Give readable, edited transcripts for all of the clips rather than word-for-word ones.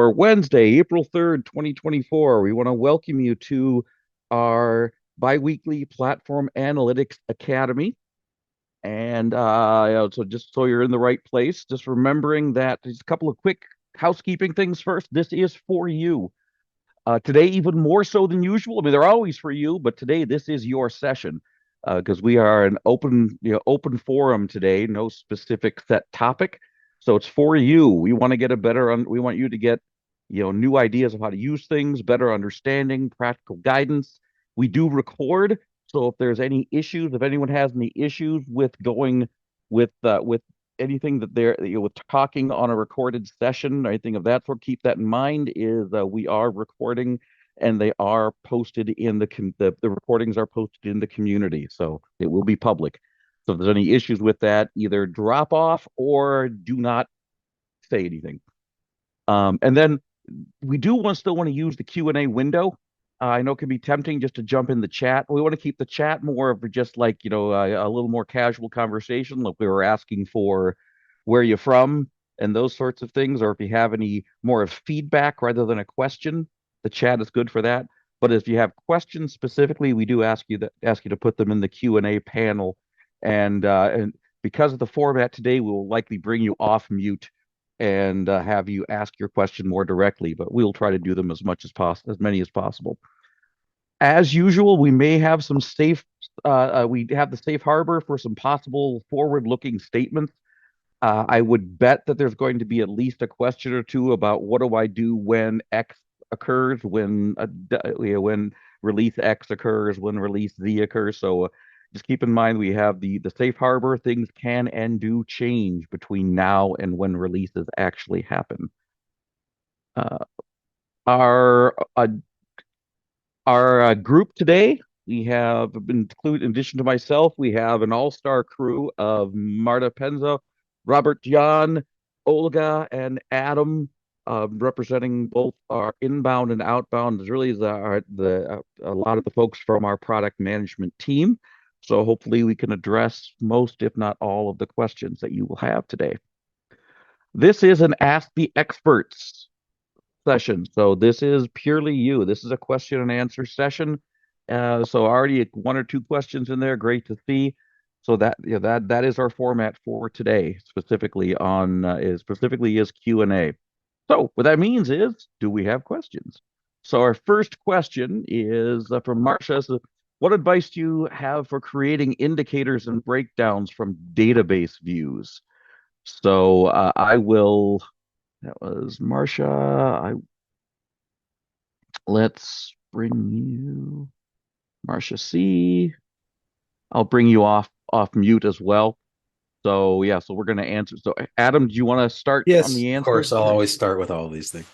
for Wednesday, April 3rd, 2024. We want to welcome you to our biweekly Platform Analytics Academy. And so just so you're in the right place, just remembering that there's a couple of quick housekeeping things first. This is for you. Today, even more so than usual. I mean, they're always for you, but today this is your session because we are an open forum today, no specific set topic. So it's for you. We want to get we want you to get, new ideas of how to use things, better understanding, practical guidance. We do record. So if there's any issues, if anyone has any issues with going with anything that they're with talking on a recorded session or anything of that sort, keep that in mind. Is we are recording and they are posted in the recordings are posted in the community, so it will be public. So if there's any issues with that, either drop off or do not say anything. And then we still want to use the Q&A window. I know it can be tempting just to jump in the chat. We want to keep the chat more of just like, a little more casual conversation. Like we were asking for where you're from and those sorts of things. Or if you have any more of feedback rather than a question, the chat is good for that. But if you have questions specifically, we do ask you to put them in the Q&A panel. And because of the format today, we will likely bring you off mute and have you ask your question more directly, but we'll try to do them as many as possible. As usual, we may have some we have the safe harbor for some possible forward-looking statements. I would bet that there's going to be at least a question or two about what do I do when X occurs, when release X occurs, when release Z occurs. So just keep in mind we have the safe harbor. Things can and do change between now and when releases actually happen. Our group today, we have included, in addition to myself, we have an all-star crew of Marta Penza, Robert, John, Olga, and Adam, representing both our inbound and outbound. There's really a lot of the folks from our product management team. So hopefully we can address most, if not all, of the questions that you will have today. This is an Ask the Experts session. So this is purely you. This is a question and answer session. So already one or two questions in there. Great to see. So that is our format for today, specifically is Q&A. So what that means is, do we have questions? So our first question is from Marcia. So, what advice do you have for creating indicators and breakdowns from database views? So that was Marcia. Let's bring you, Marcia C. I'll bring you off mute as well. So yeah, so we're going to answer. So Adam, do you want to start on the answer? Of course, I'll always start with all of these things.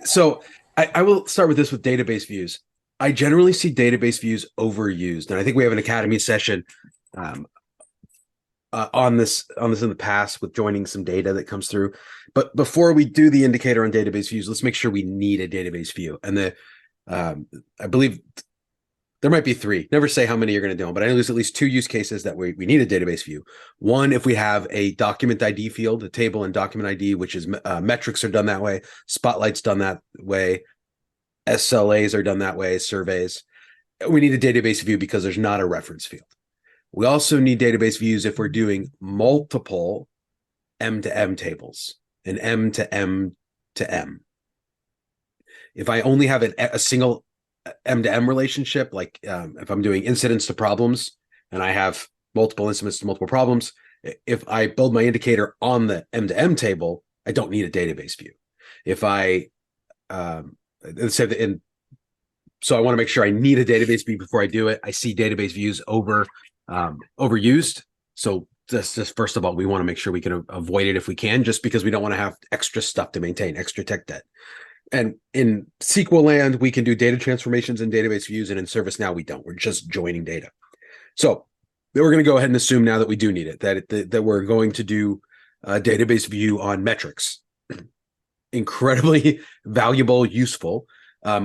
So I will start with database views. I generally see database views overused, and I think we have an academy session on this in the past with joining some data that comes through. But before we do the indicator on database views, let's make sure we need a database view. And I believe there might be three. Never say how many you're going to do, but I know there's at least two use cases that we need a database view. One, if we have a document ID field, a table and document ID, which is metrics are done that way, Spotlight's done that way, SLAs are done that way, surveys. We need a database view because there's not a reference field. We also need database views if we're doing multiple M to M tables and M to M to M. If I only have a single M to M relationship, like if I'm doing incidents to problems and I have multiple incidents to multiple problems, if I build my indicator on the M to M table, I don't need a database view. If I so I want to make sure I need a database view before I do it. I see database views overused. So just first of all, we want to make sure we can avoid it if we can, just because we don't want to have extra stuff to maintain, extra tech debt. And in SQL land, we can do data transformations in database views, and in ServiceNow, we don't. We're just joining data. So then we're going to go ahead and assume now that we do need it, that we're going to do a database view on metrics. Incredibly valuable, useful.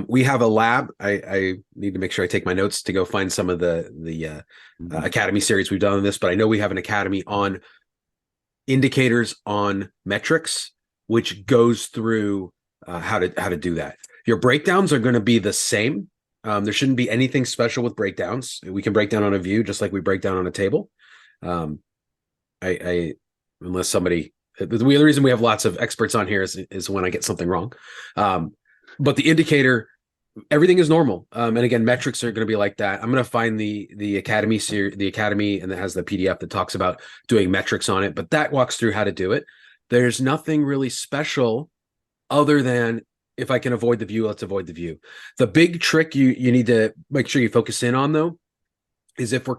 We have a lab. I need to make sure I take my notes to go find some of the academy series we've done on this, but I know we have an academy on indicators on metrics, which goes through how to do that. Your breakdowns are going to be the same. There shouldn't be anything special with breakdowns. We can break down on a view just like we break down on a table. Unless somebody, the reason we have lots of experts on here is when I get something wrong. But the indicator, everything is normal. And again, metrics are going to be like that. I'm going to find the Academy and it has the PDF that talks about doing metrics on it, but that walks through how to do it. There's nothing really special other than if I can avoid the view, let's avoid the view. The big trick you need to make sure you focus in on, though, is if we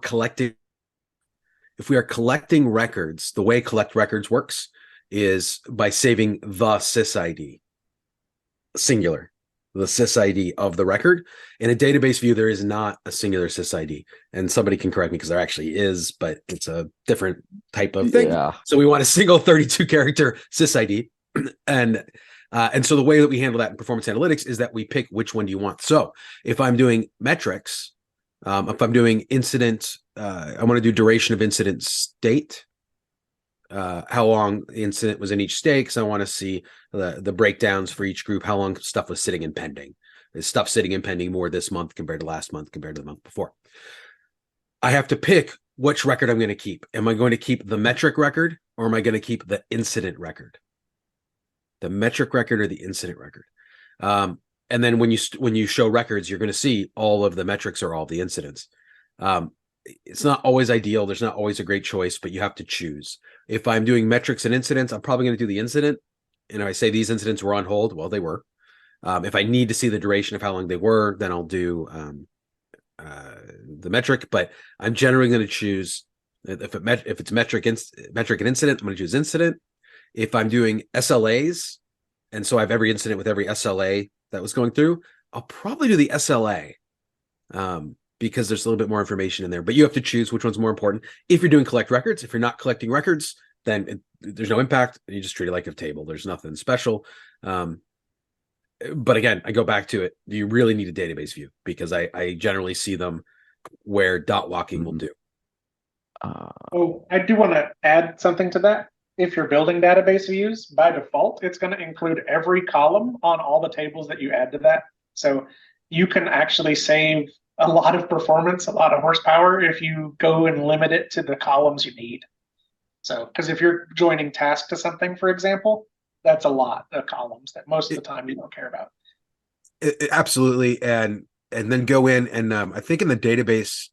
are collecting records, the way collect records works is by saving the sysid, singular, the sysid of the record. In a database view, there is not a singular sysid. And somebody can correct me because there actually is, but it's a different type of thing. Yeah. So we want a single 32-character sysid. And so the way that we handle that in performance analytics is that we pick which one do you want. So if I'm doing metrics, if I'm doing incident, I want to do duration of incident state, how long the incident was in each state, because I want to see the breakdowns for each group, how long stuff was sitting in pending. Is stuff sitting in pending more this month compared to last month compared to the month before? I have to pick which record I'm going to keep. Am I going to keep the metric record or am I going to keep the incident record? The metric record or the incident record. And then when you show records, you're going to see all of the metrics or all of the incidents. It's not always ideal. There's not always a great choice, but you have to choose. If I'm doing metrics and incidents, I'm probably going to do the incident. And if I say these incidents were on hold, well, they were. If I need to see the duration of how long they were, then I'll do the metric. But I'm generally going to choose, if it's metric and incident, I'm going to choose incident. If I'm doing SLAs, and so I have every incident with every SLA that was going through, I'll probably do the SLA because there's a little bit more information in there. But you have to choose which one's more important. If you're doing collect records, if you're not collecting records, then there's no impact. You just treat it like a table. There's nothing special. But again, I go back to it. You really need a database view because I generally see them where dot walking will do. Oh, I do want to add something to that. If you're building database views, by default, it's going to include every column on all the tables that you add to that. So you can actually save a lot of performance, a lot of horsepower if you go and limit it to the columns you need. So, because if you're joining task to something, for example, that's a lot of columns that most of the time you don't care about. Absolutely. And then go in and I think in the database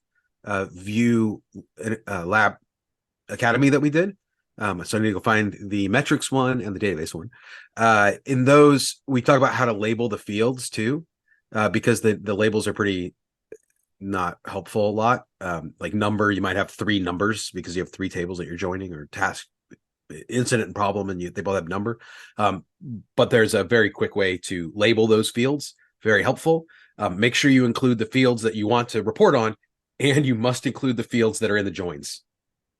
view lab academy that we did, so I need to go find the metrics one and the database one. In those, we talk about how to label the fields too, because the labels are pretty not helpful a lot. Like number, you might have 3 numbers because you have 3 tables that you're joining, or task, incident, and problem, and they both have number. But there's a very quick way to label those fields. Very helpful. Make sure you include the fields that you want to report on, and you must include the fields that are in the joins.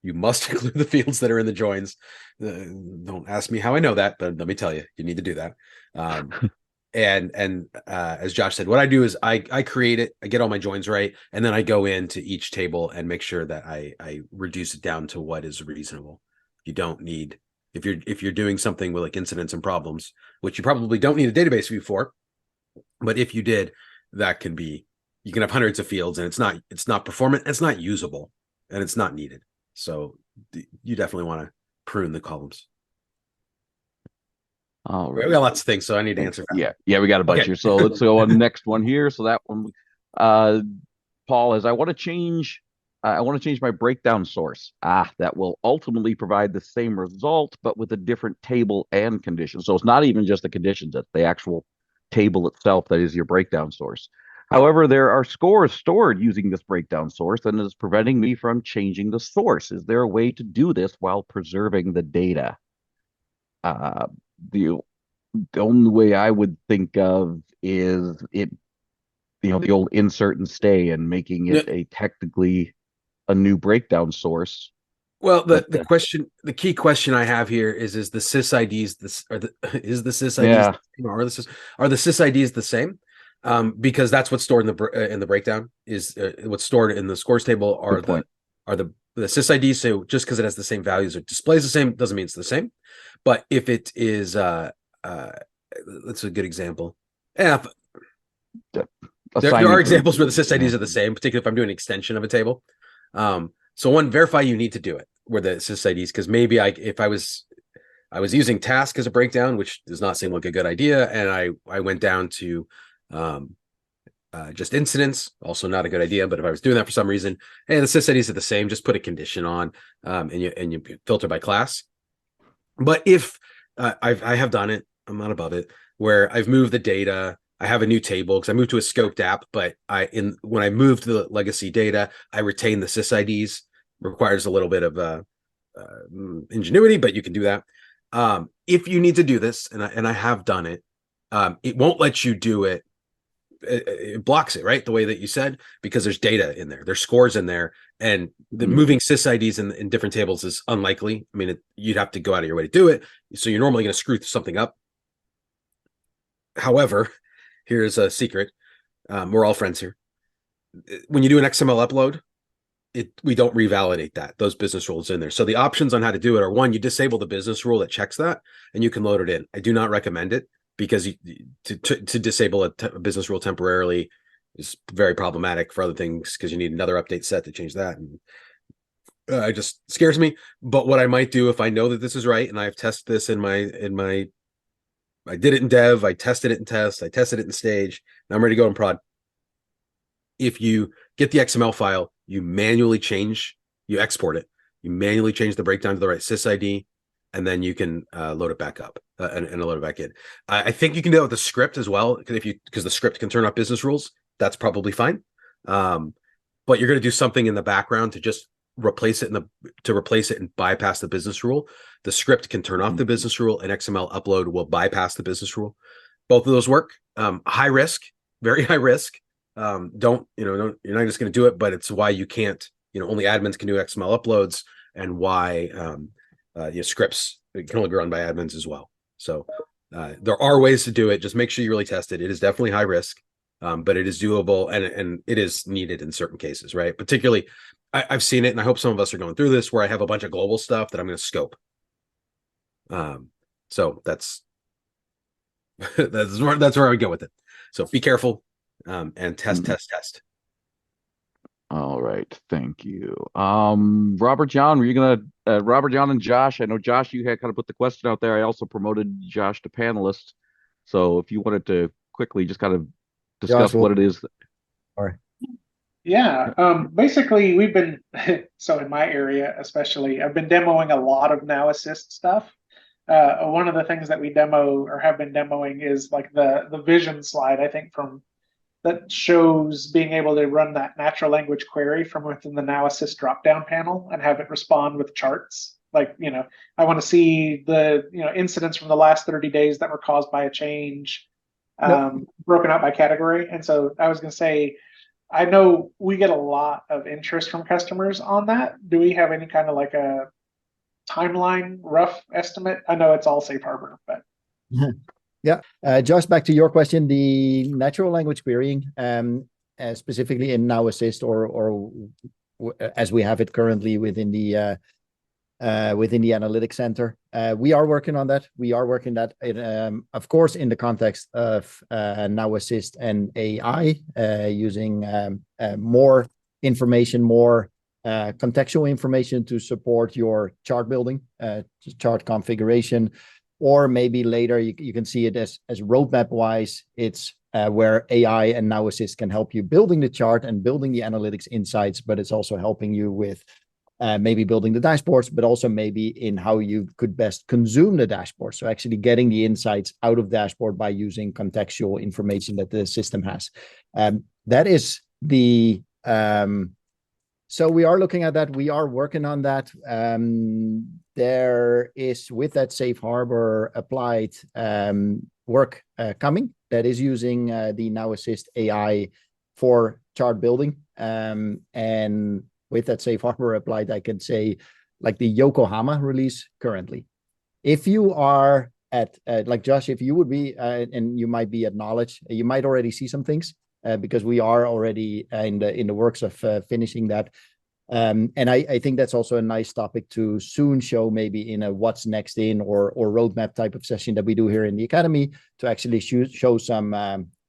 You must include the fields that are in the joins. Don't ask me how I know that, but let me tell you, you need to do that. And as Josh said, what I do is I create it, I get all my joins right, and then I go into each table and make sure that I reduce it down to what is reasonable. You don't need, if you're doing something with like incidents and problems, which you probably don't need a database view for, but if you did, that can be, you can have hundreds of fields and it's not performant, it's not usable, and it's not needed. So you definitely want to prune the columns. All right. We got lots of things, so I need to answer. Yeah, we got a bunch here. So let's go on the next one here. So that one, Paul, is I want to change my breakdown source. That will ultimately provide the same result, but with a different table and condition. So it's not even just the conditions; it's the actual table itself that is your breakdown source. However, there are scores stored using this breakdown source, and it is preventing me from changing the source. Is there a way to do this while preserving the data? The only way I would think of is the old insert and stay and making it a technically a new breakdown source. Well, the key question I have here is the sysids are the sysids the same? Because that's what's stored in the breakdown is what's stored in the scores table are the sysids. So just because it has the same values or displays the same doesn't mean it's the same. But if it is that's a good example. Yeah, there Assigning are for- examples where the sysids are the same, particularly if I'm doing an extension of a table. So one, verify you need to do it where the sysids, because maybe if I was using task as a breakdown, which does not seem like a good idea, and I went down to just incidents, also not a good idea. But if I was doing that for some reason, hey, the sysids are the same, just put a condition on, and you filter by class. But if I have done it, I'm not above it, where I've moved the data. I have a new table because I moved to a scoped app, but when I moved the legacy data, I retain the sysids. Requires a little bit of ingenuity, but you can do that. If you need to do this, and I have done it, it won't let you do it. It blocks it, right? The way that you said, because there's data in there, there's scores in there, and the moving sysids in different tables is unlikely. I mean, you'd have to go out of your way to do it. So you're normally going to screw something up. However, here's a secret. We're all friends here. When you do an XML upload, we don't revalidate those business rules in there. So the options on how to do it are: one, you disable the business rule that checks that, and you can load it in. I do not recommend it, because to disable a business rule temporarily is very problematic for other things, because you need another update set to change that. And it just scares me. But what I might do, if I know that this is right, and I've tested this in my I did it in dev, I tested it in test, I tested it in stage, and I'm ready to go in prod. If you get the XML file, you export it, you manually change the breakdown to the right sysid, and then you can load it back up and load it back in. I think you can do that with the script as well, because the script can turn off business rules. That's probably fine. But you're going to do something in the background to just replace it and bypass the business rule. The script can turn off the business rule, and XML upload will bypass the business rule. Both of those work. High risk, very high risk. You're not just going to do it, but it's why you can't, only admins can do XML uploads, and why scripts can only be run by admins as well. So there are ways to do it. Just make sure you really test it. It is definitely high risk, but it is doable, and it is needed in certain cases, right? Particularly, I've seen it, and I hope some of us are going through this, where I have a bunch of global stuff that I'm going to scope. So that's where I would go with it. So be careful, and test. All right, thank you. Robert John, were you gonna Robert John and Josh? I know Josh, you had kind of put the question out there. I also promoted Josh to panelist. So if you wanted to quickly just kind of discuss what it is. All right. Yeah, basically we've been, so in my area especially, I've been demoing a lot of Now Assist stuff. One of the things that we demo or have been demoing is like the vision slide, I think, that shows being able to run that natural language query from within the Now Assist drop-down panel and have it respond with charts. Like, I want to see the incidents from the last 30 days that were caused by a change, broken out by category. And so I was going to say, I know we get a lot of interest from customers on that. Do we have any kind of like a timeline, rough estimate? I know it's all safe harbor, but. Yeah, Josh, back to your question, the natural language querying, specifically in Now Assist or as we have it currently within the Analytics Center. We are working on that. We are working that, of course, in the context of Now Assist and AI, using more information, more contextual information to support your chart building, chart configuration, or maybe later you can see it as roadmap wise. It's where AI and Now Assist can help you building the chart and building the analytics insights, but it's also helping you with maybe building the dashboards, but also maybe in how you could best consume the dashboard. So actually getting the insights out of dashboard by using contextual information that the system has. That is the, so we are looking at that. We are working on that. There is, with that safe harbor applied, work coming that is using the Now Assist AI for chart building. And with that safe harbor applied, I can say, like the Yokohama release currently. If you are at, like Josh, if you would be, and you might be at Knowledge, you might already see some things, because we are already in the works of finishing that. And I think that's also a nice topic to soon show, maybe in a what's next in or roadmap type of session that we do here in the Academy, to actually show some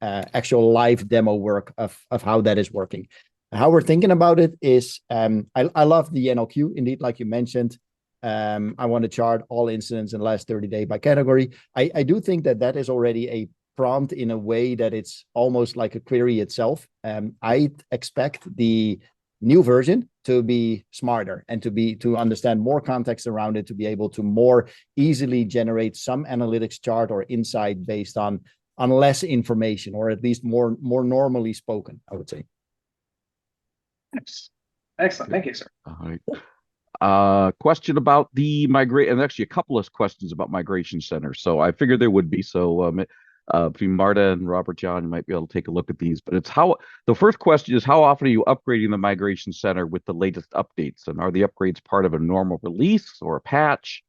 actual live demo work of how that is working. How we're thinking about it is, I love the NLQ, indeed, like you mentioned. I want to chart all incidents in the last 30 days by category. I do think that is already a prompt in a way that it's almost like a query itself. I expect the new version to be smarter and to understand more context around it, to be able to more easily generate some analytics chart or insight based on less information, or at least more normally spoken, I would say. Excellent. Thank you, sir. All right. Question about the and actually a couple of questions about Migration Center. So I figured there would be. So between Marta and Robert John, you might be able to take a look at these. But the first question is, how often are you upgrading the Migration Center with the latest updates? And are the upgrades part of a normal release or a patch?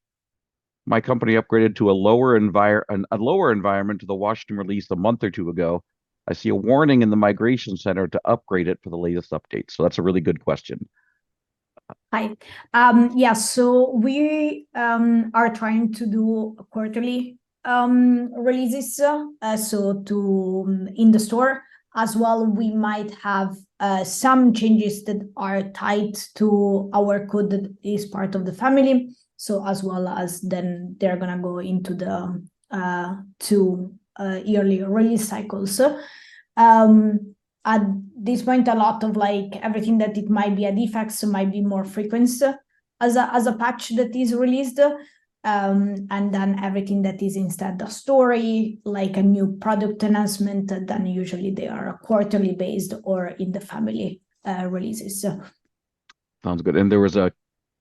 My company upgraded to a lower environment to the Washington release a month or two ago. I see a warning in the Migration Center to upgrade it for the latest updates. So that's a really good question. Hi. Yeah, so we are trying to do quarterly releases, so in the store as well. We might have some changes that are tied to our code that is part of the family. So as well as then they're gonna go into the two yearly release cycles. At this point, a lot of like everything that it might be a defect, so might be more frequent as a patch that is released. And then everything that is instead a story, like a new product announcement, then usually they are quarterly based or in the family releases. Sounds good. And there was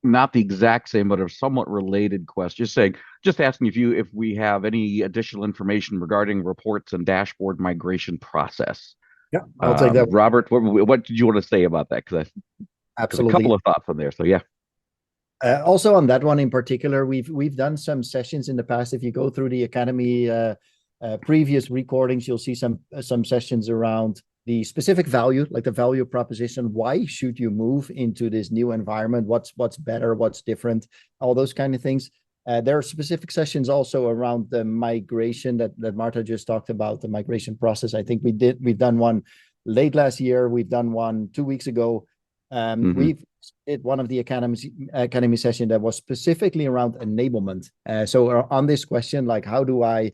not the exact same, but a somewhat related question. Just asking if we have any additional information regarding reports and dashboard migration process. Yeah, I'll take that. Robert, what did you want to say about that? Because absolutely, a couple of thoughts on there. So yeah. Also on that one in particular, we've done some sessions in the past. If you go through the Academy previous recordings, you'll see some sessions around the specific value, like the value proposition. Why should you move into this new environment? What's better? What's different? All those kind of things. There are specific sessions also around the migration that Marta just talked about, the migration process. I think we've done one late last year. We've done one 2 weeks ago. We've did one of the academy session that was specifically around enablement. So on this question, like, how do I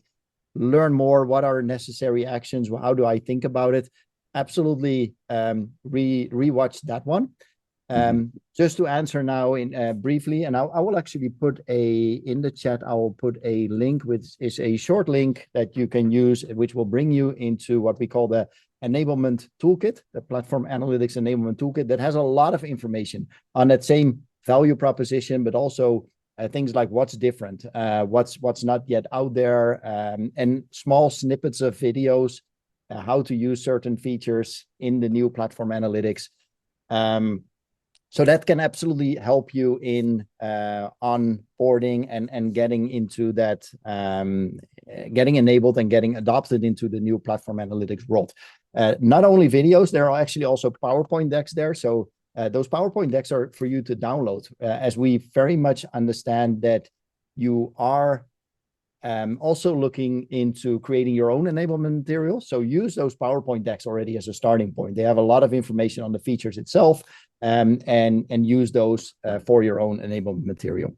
learn more? What are necessary actions? How do I think about it? Absolutely rewatch that one. Just to answer now in briefly, and I will actually put in the chat, I will put a link, which is a short link that you can use, which will bring you into what we call the enablement toolkit, the platform analytics enablement toolkit, that has a lot of information on that same value proposition, but also things like what's different, what's not yet out there, and small snippets of videos, how to use certain features in the new platform analytics. So that can absolutely help you in onboarding and getting into that, getting enabled and getting adopted into the new platform analytics world. Not only videos, there are actually also PowerPoint decks there. So those PowerPoint decks are for you to download, as we very much understand that you are also looking into creating your own enablement material. So use those PowerPoint decks already as a starting point. They have a lot of information on the features itself, and use those for your own enablement material.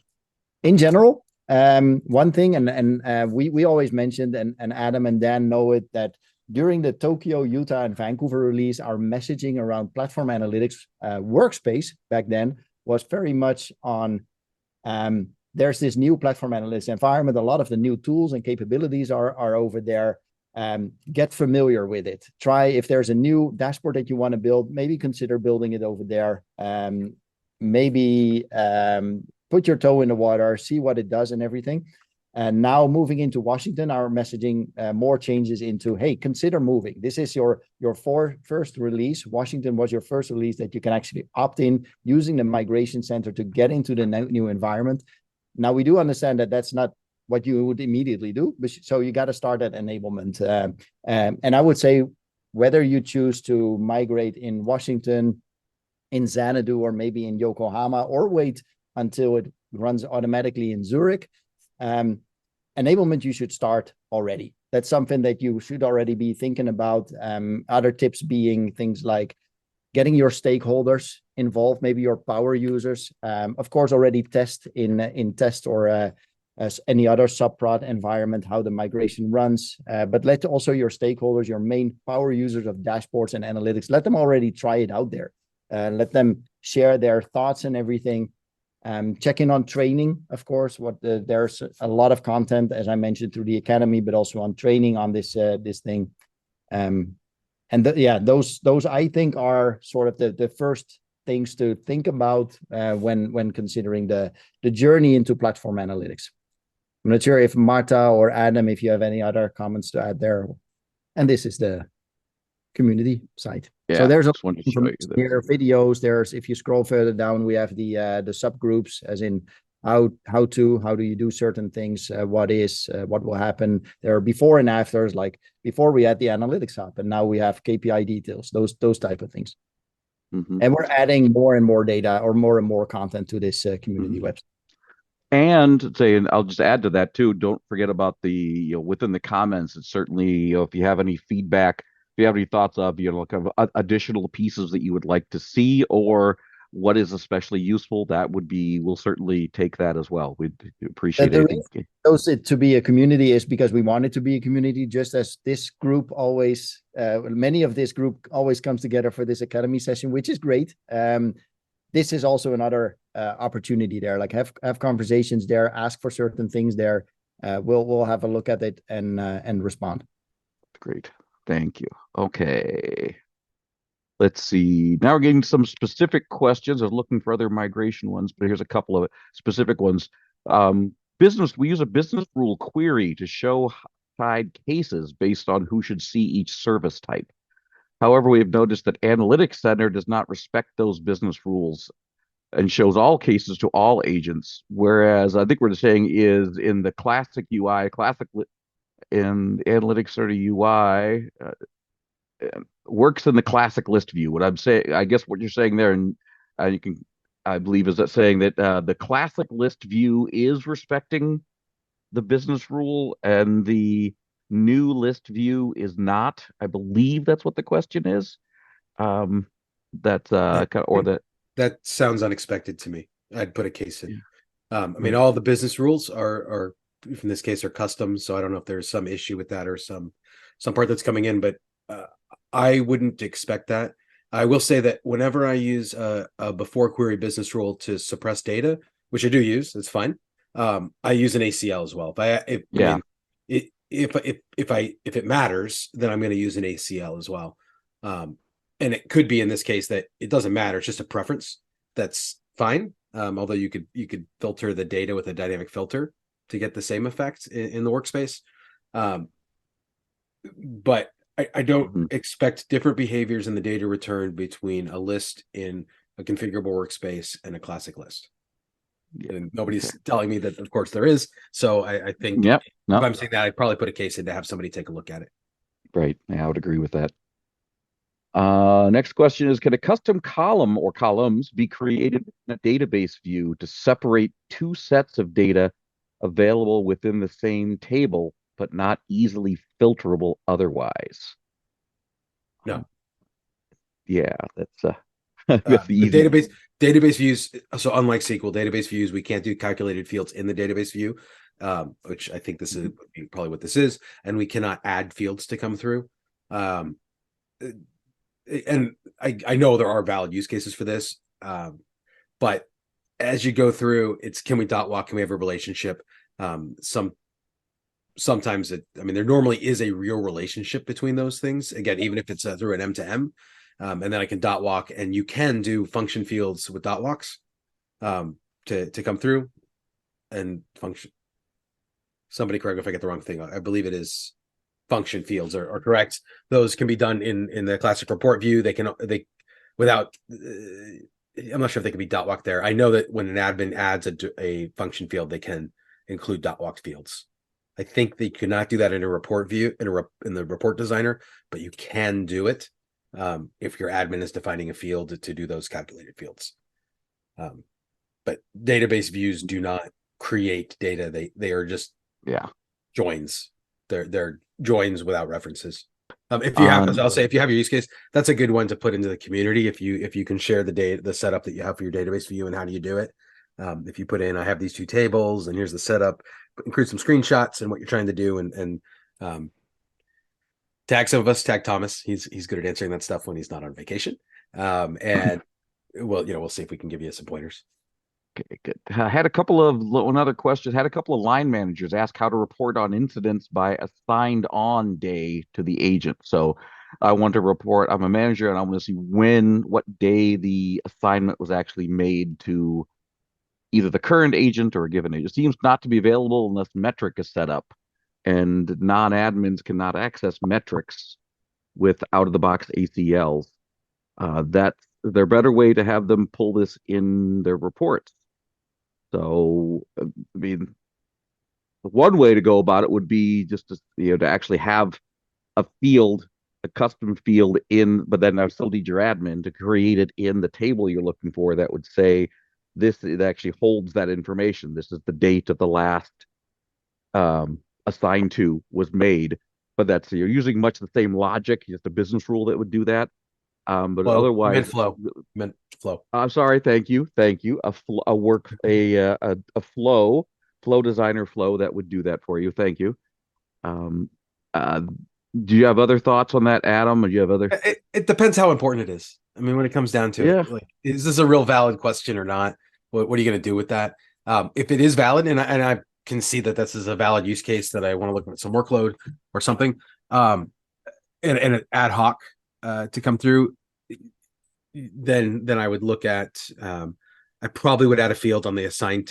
In general, one thing, and we always mentioned, and Adam and Dan know it, that during the Tokyo, Utah, and Vancouver release, our messaging around platform analytics workspace back then was very much on there's this new platform analytics environment. A lot of the new tools and capabilities are over there. Get familiar with it. Try, if there's a new dashboard that you want to build, maybe consider building it over there. Maybe put your toe in the water, see what it does and everything. And now moving into Washington, our messaging more changes into, hey, consider moving. This is your first release. Washington was your first release that you can actually opt in using the Migration Center to get into the new environment. Now, we do understand that that's not what you would immediately do, but so you got to start at enablement. And I would say, whether you choose to migrate in Washington, in Xanadu or maybe in Yokohama, or wait until it runs automatically in Zurich. Enablement, you should start already. That's something that you should already be thinking about. Other tips being things like getting your stakeholders involved, maybe your power users. Of course, already test in test or as any other subprod environment how the migration runs. But let also your stakeholders, your main power users of dashboards and analytics, let them already try it out there. Let them share their thoughts and everything. Check in on training, of course. There's a lot of content, as I mentioned, through the academy, but also on training on this thing. Those I think are sort of the first things to think about when considering the journey into platform analytics. I'm not sure if Marta or Adam, if you have any other comments to add there. And this is the community site. Yeah, so there's here videos. There's, if you scroll further down, we have the subgroups, as in how do you do certain things, what will happen. There are before and afters, like before we had the analytics hub, and now we have KPI details, those type of things. And we're adding more and more data or more and more content to this community website. And I'll just add to that too. Don't forget about the, within the comments. It's certainly, if you have any feedback, if you have any thoughts of, kind of additional pieces that you would like to see, or what is especially useful, we'll certainly take that as well. We'd appreciate it. Those it to be a community is because we want it to be a community, just as this group always, many of this group always comes together for this academy session, which is great. This is also another opportunity there, like have conversations there, ask for certain things there. We'll have a look at it and respond. Great. Thank you. Okay. Let's see. Now we're getting some specific questions. I was looking for other migration ones, but here's a couple of specific ones. We use a business rule query to show tied cases based on who should see each service type. However, we have noticed that Analytics Center does not respect those business rules and shows all cases to all agents. Whereas I think we're saying is in the classic UI, in Analytics Center UI, works in the classic list view. What I'm saying, I guess what you're saying there, and I believe, is that saying that the classic list view is respecting the business rule and the new list view is not. I believe that's what the question is. That sounds unexpected to me. I'd put a case in. Yeah. I mean, all the business rules are in this case are custom, so I don't know if there's some issue with that or some part that's coming in, but I wouldn't expect that. I will say that whenever I use a before query business rule to suppress data, which I do use, it's fine. I use an ACL as well. If it matters, then I'm going to use an ACL as well. And it could be in this case that it doesn't matter; it's just a preference. That's fine. Although you could filter the data with a dynamic filter to get the same effect in the workspace. But I don't expect different behaviors in the data return between a list in a configurable workspace and a classic list. And nobody's telling me that, of course, there is. So I think if I'm saying that, I'd probably put a case in to have somebody take a look at it. Right. Yeah, I would agree with that. Next question is, can a custom column or columns be created in a database view to separate two sets of data available within the same table, but not easily filterable otherwise? No. Yeah, that's the database views. So unlike SQL database views, we can't do calculated fields in the database view, which I think this is probably what this is, and we cannot add fields to come through. And I know there are valid use cases for this, but as you go through, it's can we dot walk? Can we have a relationship? Sometimes there normally is a real relationship between those things. Again, even if it's through an M2M, and then I can dot walk, and you can do function fields with dot walks to come through and function. Somebody correct me if I get the wrong thing. I believe it is function fields are correct. Those can be done in the classic report view. Without. I'm not sure if they can be dot walk there. I know that when an admin adds a function field, they can include dot walk fields. I think they cannot do that in a report view in the report designer, but you can do it. if your admin is defining a field to do those calculated fields. But database views do not create data. They are just joins. They're joins without references. If you have, I'll say, if you have your use case, that's a good one to put into the community. If you can share the data, the setup that you have for your database view and how do you do it. If you put in, I have these two tables and here's the setup, include some screenshots and what you're trying to do, and tag some of us, tag Thomas. He's good at answering that stuff when he's not on vacation. And we'll see if we can give you some pointers. Okay, good. I had a couple of one other question. Had a couple of line managers ask how to report on incidents by assigned on day to the agent. So I want to report. I'm a manager, and I want to see what day the assignment was actually made to either the current agent or a given agent. It seems not to be available unless metric is set up, and non-admins cannot access metrics with out-of-the-box ACLs. That's there better way to have them pull this in their reports. So, I mean, one way to go about it would be just to actually have a field, a custom field in, but then I still need your admin to create it in the table you're looking for that would say this. It actually holds that information. This is the date of the last assigned to was made, but you're using much the same logic, just a business rule that would do that. But otherwise, meant flow. I'm sorry. Thank you. A flow designer flow that would do that for you. Thank you. Do you have other thoughts on that, Adam? Or do you have other? It depends how important it is. I mean, when it comes down to it, like, is this a real valid question or not? What are you going to do with that? If it is valid, and I can see that this is a valid use case that I want to look at some workload or something, and an ad hoc to come through, then I would look at I probably would add a field on the assigned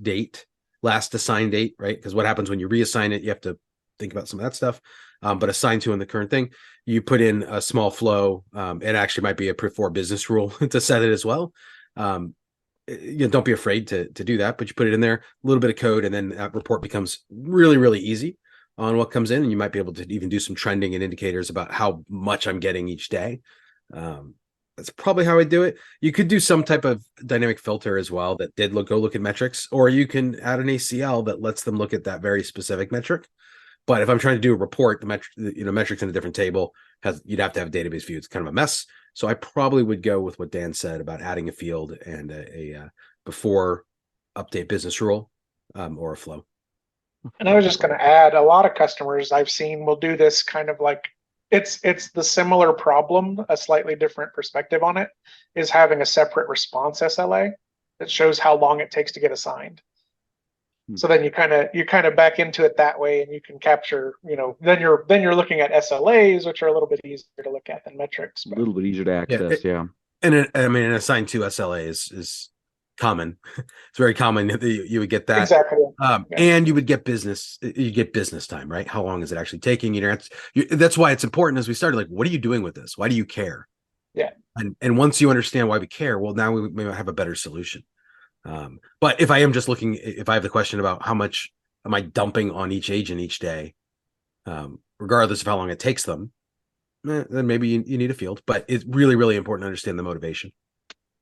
date, last assigned date, right? Because what happens when you reassign it, you have to think about some of that stuff. But assigned to in the current thing, you put in a small flow. It actually might be a prefer business rule to set it as well. Don't be afraid to do that, but you put it in there, a little bit of code, and then that report becomes really, really easy on what comes in, and you might be able to even do some trending and indicators about how much I'm getting each day. That's probably how I do it. You could do some type of dynamic filter as well that go look at metrics, or you can add an ACL that lets them look at that very specific metric. But if I'm trying to do a report, the metrics in a different table you'd have to have a database view. It's kind of a mess. So I probably would go with what Dan said about adding a field and a before update business rule or a flow. And I was just going to add, a lot of customers I've seen will do this kind of like it's the similar problem, a slightly different perspective on it, is having a separate response SLA that shows how long it takes to get assigned. So then you kind of back into it that way, and you can capture, then you're looking at SLAs, which are a little bit easier to look at than metrics. A little bit easier to access, yeah. And an assigned to SLA is common. It's very common that you would get that. Exactly. And you would get business time, right? How long is it actually taking? That's why it's important as we started, like, what are you doing with this? Why do you care? Yeah. And once you understand why we care, well, now we may have a better solution. But if I am just if I have the question about how much am I dumping on each agent each day, regardless of how long it takes them, then maybe you need a field. But it's really, really important to understand the motivation.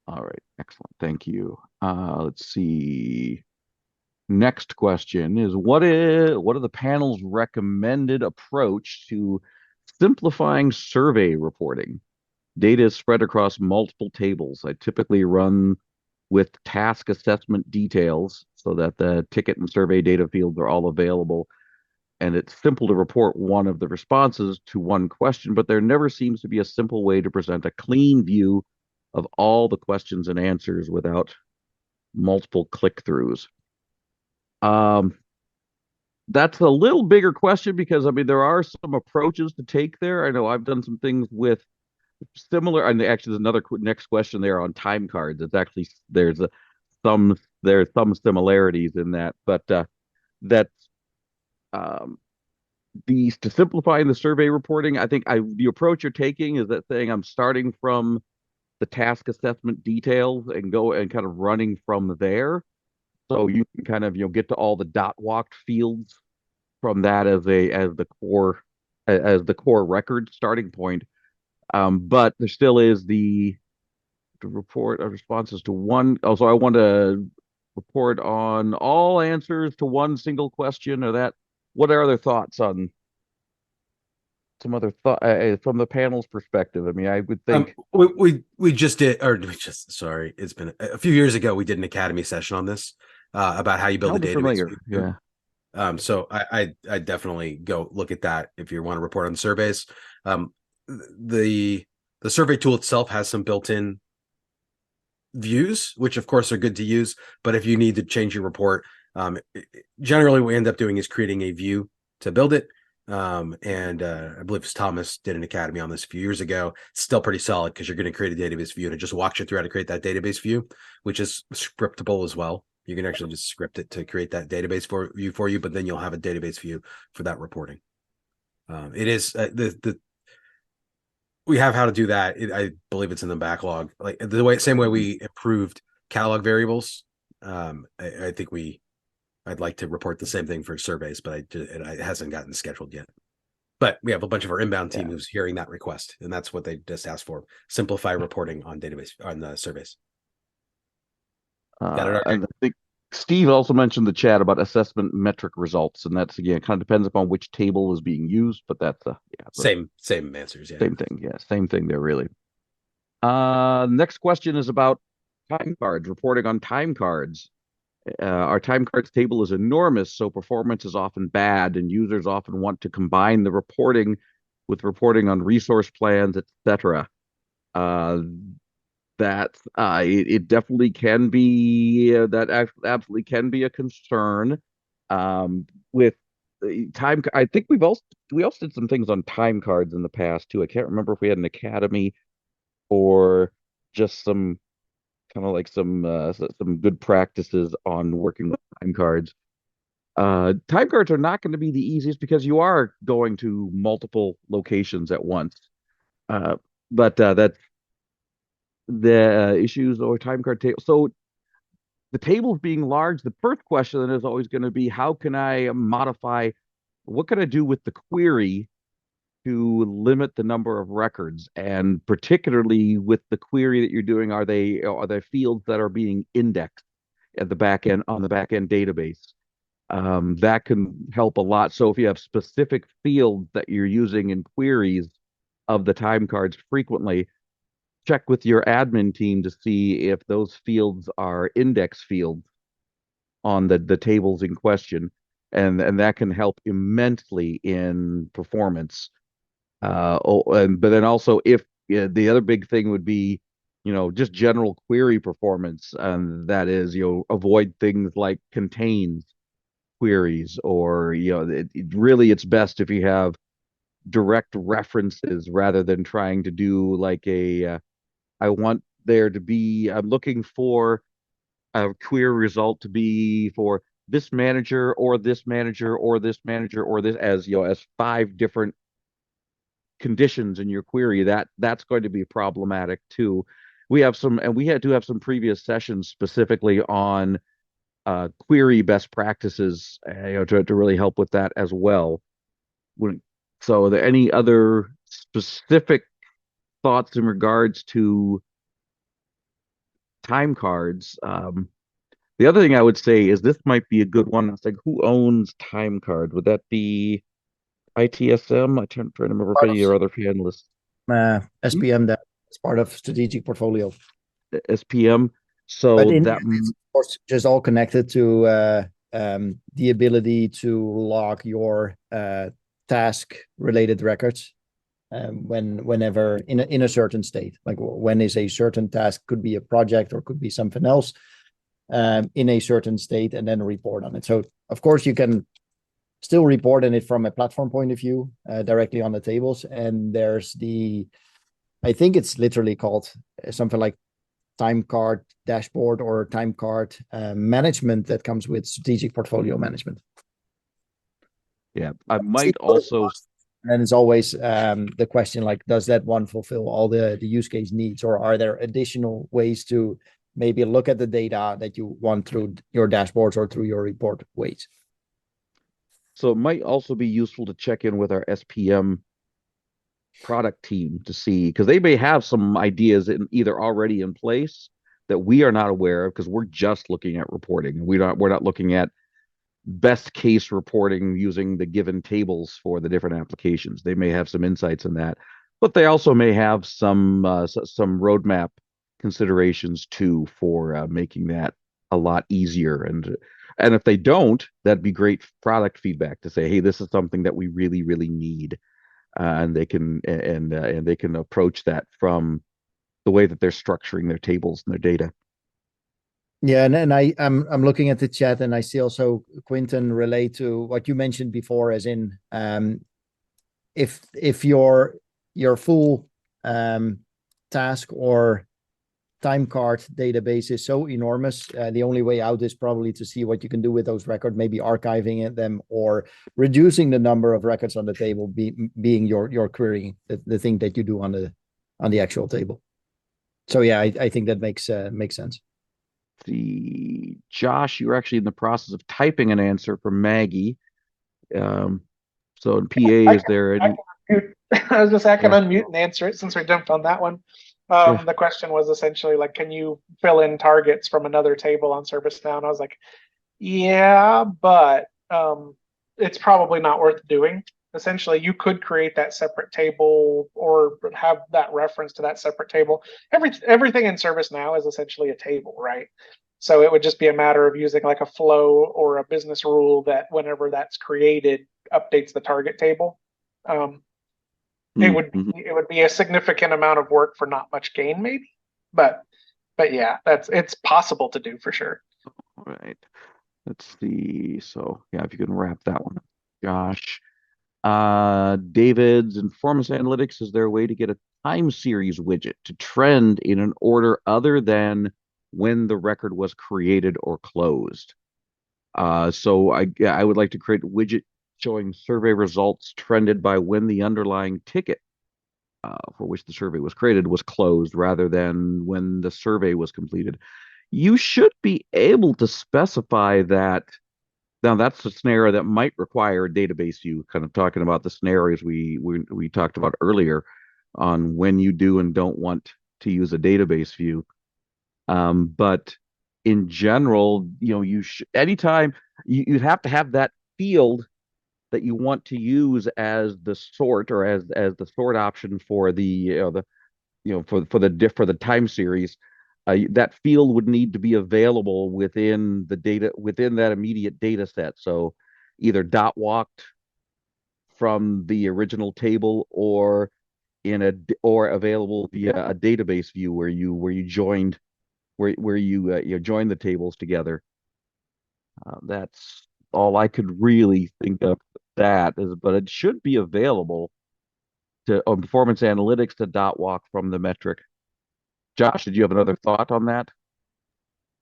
All right, excellent. Thank you. Let's see. Next question is what are the panel's recommended approach to simplifying survey reporting? Data is spread across multiple tables. I typically run with task assessment details so that the ticket and survey data fields are all available. And it's simple to report one of the responses to one question, but there never seems to be a simple way to present a clean view of all the questions and answers without multiple click-throughs. That's a little bigger question because, there are some approaches to take there. I know I've done some things with similar, and actually there's another next question there on time cards. It's actually there's some similarities in that, but that's to simplifying the survey reporting. I think the approach you're taking is that saying I'm starting from the task assessment details and go and kind of running from there, so you can kind of get to all the dot walked fields from that as the core record starting point. But there still is the to report responses to one. Also, I want to report on all answers to one single question, or that. What are other thoughts on some other thought from the panel's perspective? I mean, I would think we just did, or we just sorry, it's been a few years ago. We did an academy session on this about how you build a sounds database. familiar. Yeah. So I definitely go look at that if you want to report on surveys. The survey tool itself has some built-in views, which of course are good to use. But if you need to change your report, generally what we end up doing is creating a view to build it. And I believe Thomas did an academy on this a few years ago. It's still pretty solid because you're going to create a database view, and it just walks you through how to create that database view, which is scriptable as well. You can actually just script it to create that database view for you, but then you'll have a database view for that reporting. It is we have how to do that. I believe it's in the backlog, like the same way we improved catalog variables. I think I'd like to report the same thing for surveys, but it hasn't gotten scheduled yet. But we have a bunch of our inbound team who's hearing that request, and that's what they just asked for: simplify reporting on the surveys. Got it. And I think Steve also mentioned the chat about assessment metric results, and that's again kind of depends upon which table is being used, but that's same answers. Yeah, same thing. Yeah, same thing there really. Next question is about time cards, reporting on time cards. Our time cards table is enormous, so performance is often bad, and users often want to combine the reporting with reporting on resource plans, etc. It definitely can be absolutely can be a concern. With the time, I think we also did some things on time cards in the past too. I can't remember if we had an academy or just some kind of like some good practices on working with time cards. Time cards are not going to be the easiest because you are going to multiple locations at once. But that's the issues or time card table. So the tables being large, the first question then is always going to be, how can I modify? What can I do with the query to limit the number of records? And particularly with the query that you're doing, are they fields that are being indexed at the back end on the back end database? That can help a lot. So if you have specific fields that you're using in queries of the time cards frequently, check with your admin team to see if those fields are index fields on the tables in question, and that can help immensely in performance. But then also if the other big thing would be, just general query performance, and that is, avoid things like contains queries, or really it's best if you have direct references rather than trying to do like I'm looking for a query result to be for this manager or this manager or this manager or this, as 5 different conditions in your query. That's going to be problematic too. We had to have some previous sessions specifically on query best practices, to really help with that as well. So are there any other specific thoughts in regards to time cards? The other thing I would say is this might be a good one. It's like, who owns time card? Would that be ITSM? I'm trying to remember if any of your other panelists. SPM, that is part of strategic portfolio. SPM. So But that it's of course just all connected to the ability to log your task related records whenever in a certain state, like when is a certain task, could be a project or could be something else, in a certain state, and then report on it. So of course you can still report on it from a platform point of view, directly on the tables. And there's I think it's literally called something like time card dashboard or time card management that comes with strategic portfolio management. Yeah, I might also. And then it's always the question, like, does that one fulfill all the use case needs, or are there additional ways to maybe look at the data that you want through your dashboards or through your report ways? So it might also be useful to check in with our SPM product team to see, because they may have some ideas either already in place that we are not aware of, because we're just looking at reporting. We're not looking at best case reporting using the given tables for the different applications. They may have some insights in that, but they also may have some roadmap considerations too for making that a lot easier. And if they don't, that'd be great product feedback to say, hey, this is something that we really, really need, and they can approach that from the way that they're structuring their tables and their data. Yeah, and I'm looking at the chat, and I see also Quinton relate to what you mentioned before, as in if your full task or time card database is so enormous, the only way out is probably to see what you can do with those records, maybe archiving them or reducing the number of records on the table, being your query, the thing that you do on the actual table. So yeah, I think that makes sense. Josh, you're actually in the process of typing an answer for Maggie. So in PA, is there any? I was just, I can unmute and answer it since we jumped on that one. Yeah. The question was essentially like, can you fill in targets from another table on ServiceNow? And I was like, yeah, but it's probably not worth doing. Essentially, you could create that separate table or have that reference to that separate table. Everything in ServiceNow is essentially a table, right? So it would just be a matter of using like a flow or a business rule that whenever that's created, updates the target table. It would be a significant amount of work for not much gain, maybe. But yeah, it's possible to do for sure. All right. Let's see. So yeah, if you can wrap that one up, Josh. David's in performance analytics, is there a way to get a time series widget to trend in an order other than when the record was created or closed? So I would like to create a widget showing survey results trended by when the underlying ticket for which the survey was created was closed, rather than when the survey was completed. You should be able to specify that. Now, that's a scenario that might require a database view, kind of talking about the scenarios we talked about earlier on when you do and don't want to use a database view. But in general, you anytime you'd have to have that field that you want to use as the sort, or as the sort option for the for the time series. That field would need to be available within that immediate data set. So either dot walked from the original table, or available via a database view where you joined join the tables together. That's all I could really think of. But it should be available on performance analytics to dot walk from the metric. Josh, did you have another thought on that?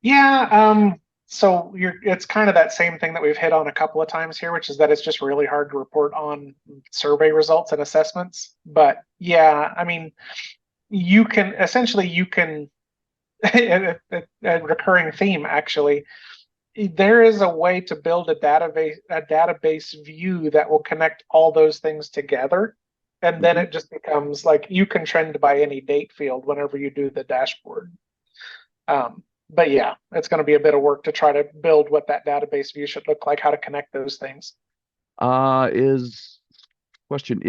Yeah, so it's kind of that same thing that we've hit on a couple of times here, which is that it's just really hard to report on survey results and assessments. But yeah, I mean, you can a recurring theme actually. There is a way to build a database view that will connect all those things together. And then it just becomes like you can trend by any date field whenever you do the dashboard. But yeah, it's going to be a bit of work to try to build what that database view should look like, how to connect those things. Is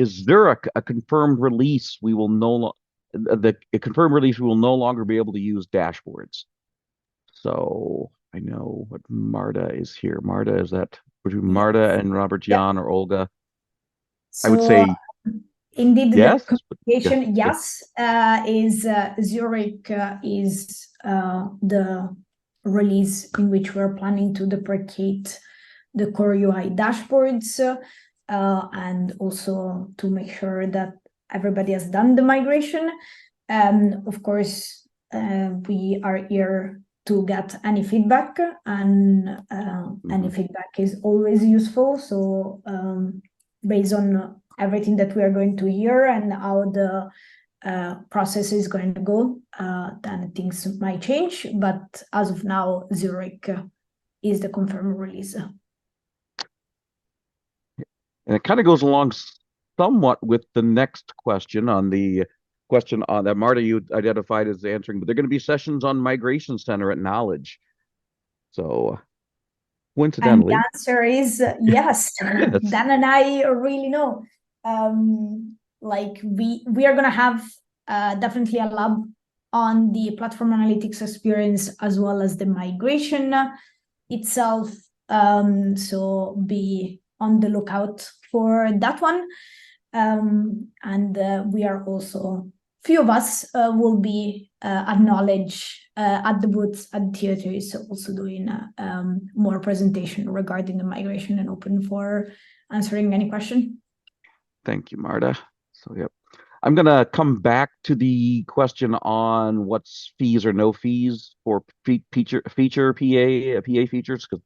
Zurich a confirmed release? We will confirmed release, we will no longer be able to use dashboards. So I know what Marta is here. Marta, is that between Marta and Robert Jan or Olga? So, I would say indeed, yes. the communication, yes, is Zurich is the release in which we're planning to deprecate the core UI dashboards, and also to make sure that everybody has done the migration. Of course, we are here to get any feedback, and any feedback is always useful. So based on everything that we are going to hear and how the process is going to go, then things might change. But as of now, Zurich is the confirmed release. And it kind of goes along somewhat with the next question on the question on that Marta you identified as answering, but they're going to be sessions on Migration Center at Knowledge. So And coincidentally, the answer is yes. yes. Dan and I really know. Like we are gonna have definitely a lab on the platform analytics experience as well as the migration itself. So be on the lookout for that one. And we are also, few of us will be at Knowledge at the booths at the theater, is also doing more presentation regarding the migration and open for answering any question. Thank you, Marta. So, yep. I'm going to come back to the question on what's fees or no fees for feature PA features, because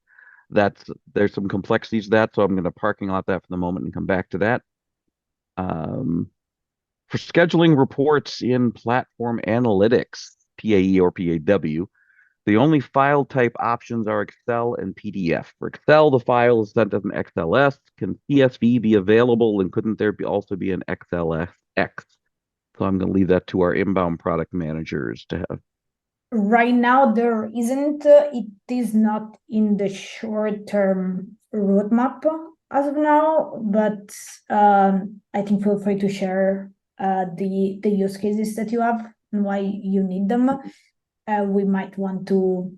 there's some complexities to that. So I'm going to parking lot that for the moment and come back to that. For scheduling reports in platform analytics, PAE or PAW, the only file type options are Excel and PDF. For Excel, the file is sent as an XLS. Can CSV be available, and couldn't there also be an XLSX? So I'm going to leave that to our inbound product managers to have. Right now, there isn't. It is not in the short-term roadmap as of now, but I think feel free to share the use cases that you have and why you need them. We might want to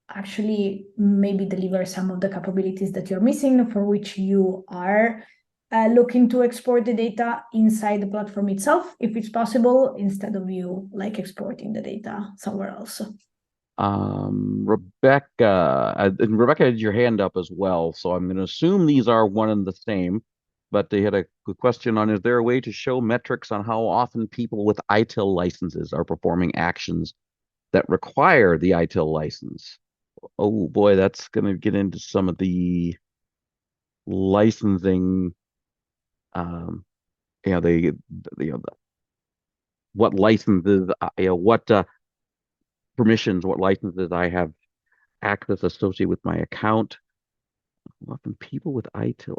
actually maybe deliver some of the capabilities that you're missing, for which you are looking to export the data inside the platform itself, if it's possible, instead of you like exporting the data somewhere else. Rebecca, and Rebecca had your hand up as well, so I'm going to assume these are one and the same. But they had a question on, is there a way to show metrics on how often people with ITIL licenses are performing actions that require the ITIL license? Oh boy, that's going to get into some of the licensing. What licenses, what permissions, what licenses I have access associated with my account. Often people with ITIL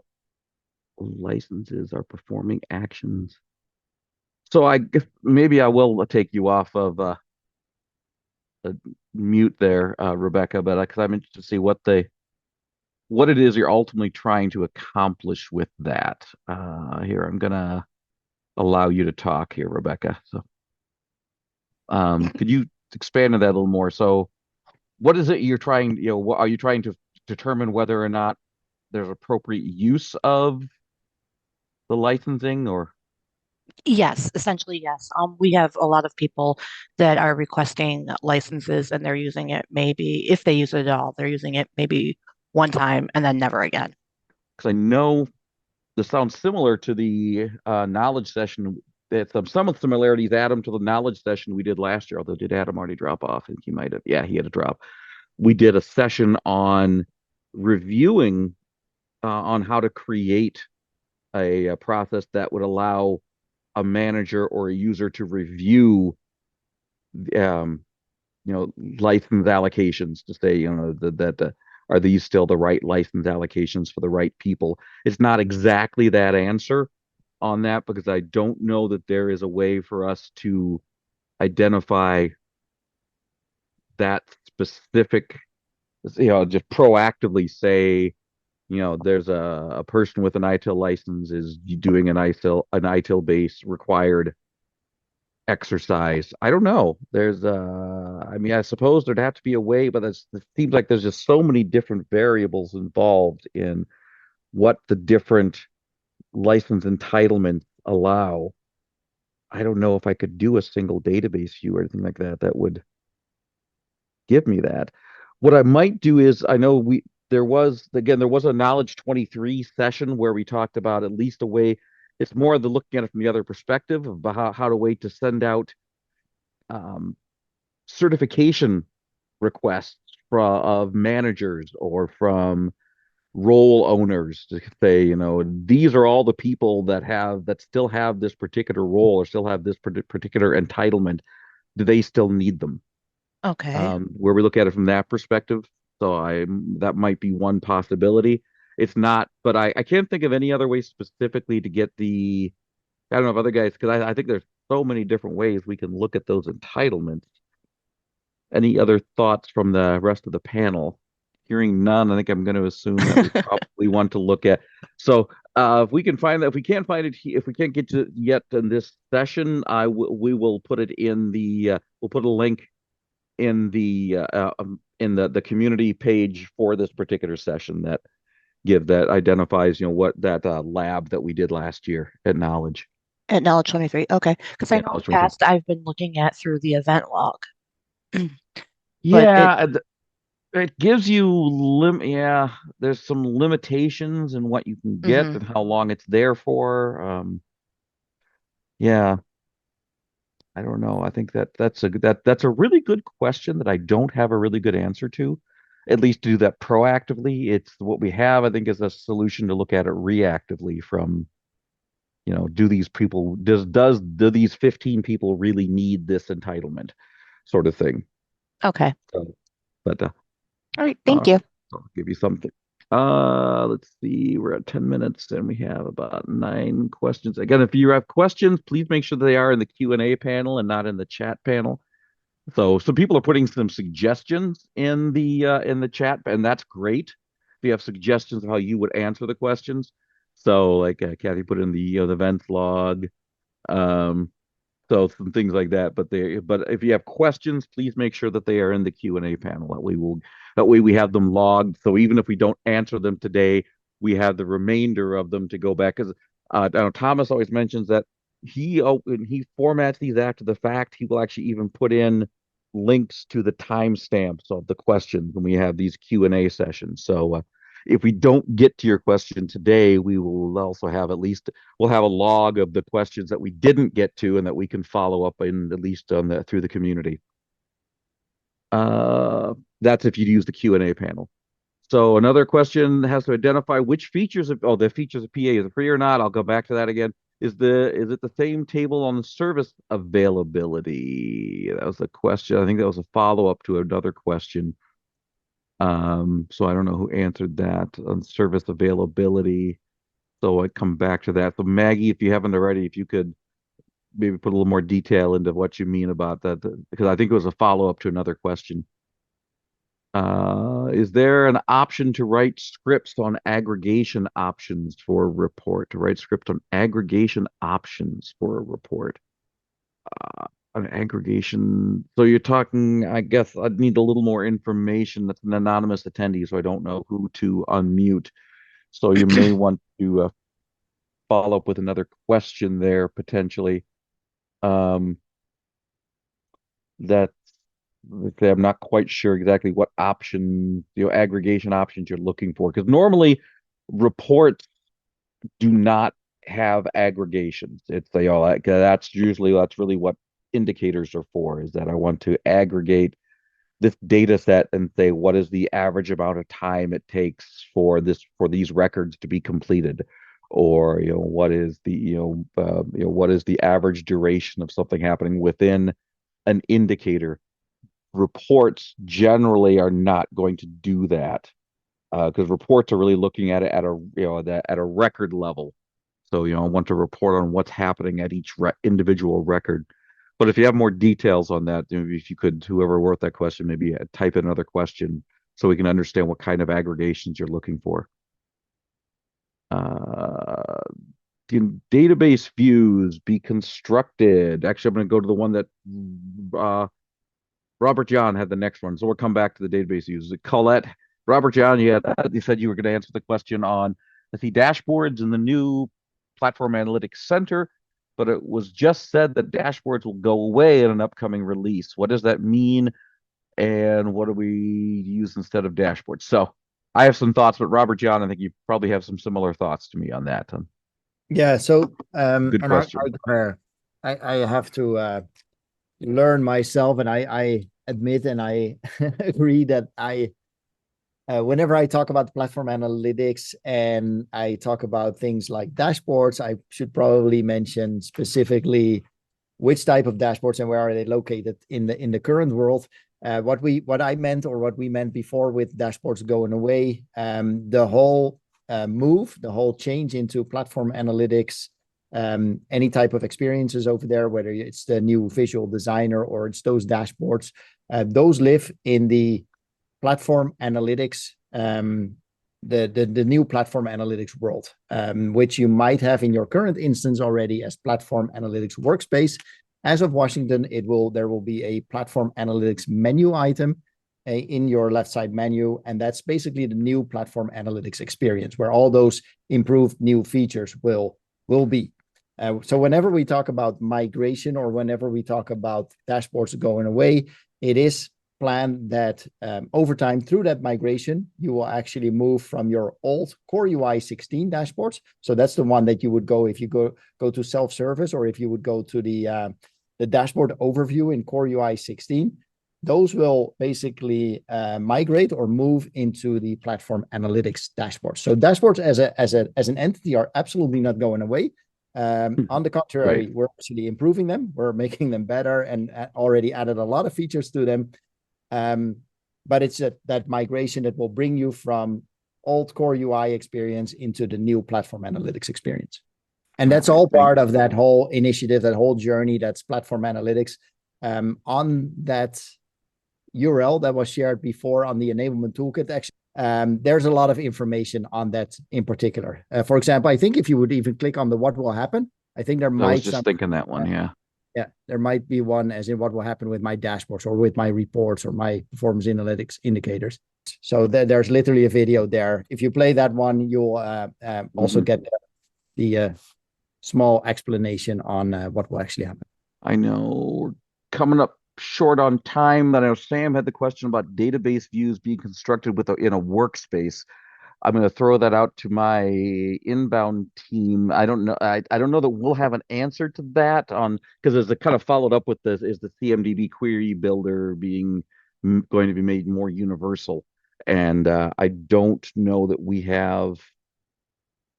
licenses are performing actions. So I guess maybe I will take you off of mute there, Rebecca, but because I'm interested to see what it is you're ultimately trying to accomplish with that. Here, I'm gonna allow you to talk here, Rebecca. So, could you expand on that a little more? So, what is it you're trying? What are you trying to determine whether or not there's appropriate use of the licensing, or? Yes, essentially, yes. We have a lot of people that are requesting licenses and they're using it maybe, if they use it at all, they're using it maybe one time and then never again. Because I know this sounds similar to the knowledge session. It's some similarities, Adam, to the knowledge session we did last year, although did Adam already drop off? I think he might have. Yeah, he had a drop. We did a session on reviewing on how to create a process that would allow a manager or a user to review license allocations to say, are these still the right license allocations for the right people? It's not exactly that answer on that, because I don't know that there is a way for us to identify that specific, just proactively say, there's a person with an ITIL license is doing an ITIL based required exercise. I don't know. I suppose there'd have to be a way, but it seems like there's just so many different variables involved in what the different license entitlements allow. I don't know if I could do a single database view or anything like that would give me that. What I might do is, I know there was a Knowledge 23 session where we talked about at least a way. It's more of the looking at it from the other perspective of how to wait to send out certification requests of managers or from role owners to say, these are all the people that still have this particular role or still have this particular entitlement. Do they still need them? Okay. Where we look at it from that perspective. So that might be one possibility. It's not, but I can't think of any other way specifically to get the I don't know if other guys, because I think there's so many different ways we can look at those entitlements. Any other thoughts from the rest of the panel? Hearing none, I think I'm going to assume that we probably want to look at. So if we can find that, if we can't find it, if we can't get to it yet in this session, we will put it in the we'll put a link in the community page for this particular session that identifies what that lab that we did last year at Knowledge. At Knowledge 23. Okay. Because I Yeah, know in Knowledge the 23. past I've been looking at through the event log. Yeah, it gives you there's some limitations in what you can get Mhm. and how long it's there for. Yeah, I don't know. I think that's a really good question that I don't have a really good answer to. At least to do that proactively. It's what we have, I think, is a solution to look at it reactively from, do these 15 people really need this entitlement sort of thing. Okay. So, but All right. Thank you. I'll give you something. Let's see. We're at 10 minutes and we have about 9 questions. Again, if you have questions, please make sure they are in the Q&A panel and not in the chat panel. So some people are putting some suggestions in the chat, and that's great. If you have suggestions of how you would answer the questions. So like Kathy put in the events log. So some things like that. But if you have questions, please make sure that they are in the Q&A panel. That way we have them logged. So even if we don't answer them today, we have the remainder of them to go back. Because I know Thomas always mentions that when he formats these after the fact, he will actually even put in links to the timestamps of the questions when we have these Q&A sessions. So if we don't get to your question today, we will also have we'll have a log of the questions that we didn't get to and that we can follow up in at least through the community. That's if you use the Q&A panel. So another question has to identify which features of the features of PA is it free or not. I'll go back to that again. Is it the same table on the service availability? That was a question. I think that was a follow-up to another question. So I don't know who answered that on service availability. So I come back to that. So Maggie, if you haven't already, if you could maybe put a little more detail into what you mean about that, because I think it was a follow-up to another question. Is there an option to write scripts on aggregation options for a report? To write script on aggregation options for a report? An aggregation. So you're talking, I guess I'd need a little more information. That's an anonymous attendee, so I don't know who to unmute. So you may want to follow up with another question there potentially. That I'm not quite sure exactly what option, aggregation options you're looking for. Because normally reports do not have aggregations. That's really what indicators are for, is that I want to aggregate this data set and say what is the average amount of time it takes for these records to be completed, or what is the average duration of something happening within an indicator. Reports generally are not going to do that because reports are really looking at it at a record level. So I want to report on what's happening at each individual record. But if you have more details on that, maybe if you could, whoever wrote that question, maybe type in another question so we can understand what kind of aggregations you're looking for. Can database views be constructed? Actually, I'm going to go to the one that Robert John had the next one. So we'll come back to the database views. Colette, Robert John, you said you were going to answer the question on the dashboards in the new Platform Analytics Center, but it was just said that dashboards will go away in an upcoming release. What does that mean? And what do we use instead of dashboards? So I have some thoughts, but Robert John, I think you probably have some similar thoughts to me on that. Yeah, so Good question. I have to learn myself, and I admit and I agree that whenever I talk about platform analytics and I talk about things like dashboards, I should probably mention specifically which type of dashboards and where are they located in the current world. What I meant, or what we meant before with dashboards going away, the whole change into platform analytics any type of experiences over there, whether it's the new visual designer or it's those dashboards, those live in the platform analytics, the new platform analytics world, which you might have in your current instance already as platform analytics workspace. As of Washington, there will be a platform analytics menu item in your left side menu, and that's basically the new platform analytics experience where all those improved new features will be. So whenever we talk about migration or whenever we talk about dashboards going away, it is planned that over time through that migration, you will actually move from your old Core UI 16 dashboards. So that's the one that you would go if you go to self-service, or if you would go to the dashboard overview in Core UI 16. Those will basically migrate or move into the platform analytics dashboard. So dashboards as an entity are absolutely not going away. On the contrary, we're actually improving them. We're making them better and already added a lot of features to them. But it's that migration that will bring you from old Core UI experience into the new platform analytics experience. And that's all part of that whole initiative, that whole journey, that's platform analytics. On that URL that was shared before on the enablement toolkit, actually, there's a lot of information on that in particular. For example, I think if you would even click on the what will happen, I think there might. I was just thinking that one, yeah. Yeah, there might be one as in what will happen with my dashboards or with my reports or my performance analytics indicators. So there's literally a video there. If you play that one, you'll also get the small explanation on what will actually happen. I know we're coming up short on time, but I know Sam had the question about database views being constructed in a workspace. I'm going to throw that out to my inbound team. I don't know. I don't know that we'll have an answer to that because there's a kind of followed up with this is the CMDB query builder being going to be made more universal. And I don't know that we have.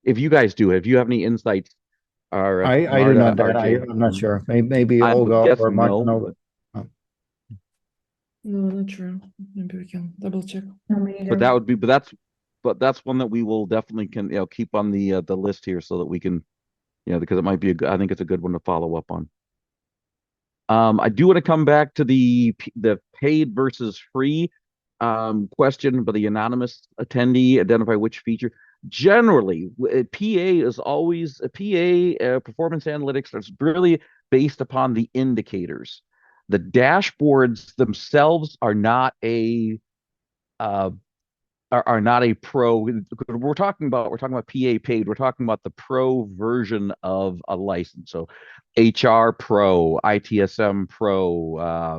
If you guys do, if you have any insights, I do not. I'm not sure. Maybe Olga or Martin. No, not sure. Maybe we can double check. But that would be. But that's one that we will definitely can keep on the list here so that we can because it might be I think it's a good one to follow up on. I do want to come back to the paid versus free question by the anonymous attendee. Identify which feature. Generally, PA is always performance analytics is really based upon the indicators. The dashboards themselves are not a pro. We're talking about PA paid. We're talking about the pro version of a license. So HR Pro, ITSM Pro,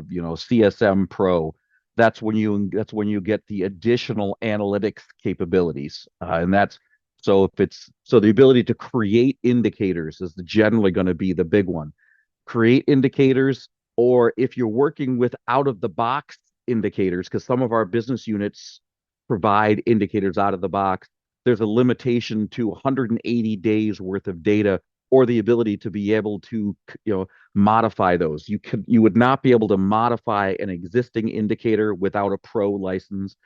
CSM Pro. That's when you get the additional analytics capabilities, and that's so the ability to create indicators is generally going to be the big one. Create indicators, or if you're working with out of the box indicators, because some of our business units provide indicators out of the box, there's a limitation to 180 days worth of data or the ability to be able to modify those. You would not be able to modify an existing indicator without a pro license.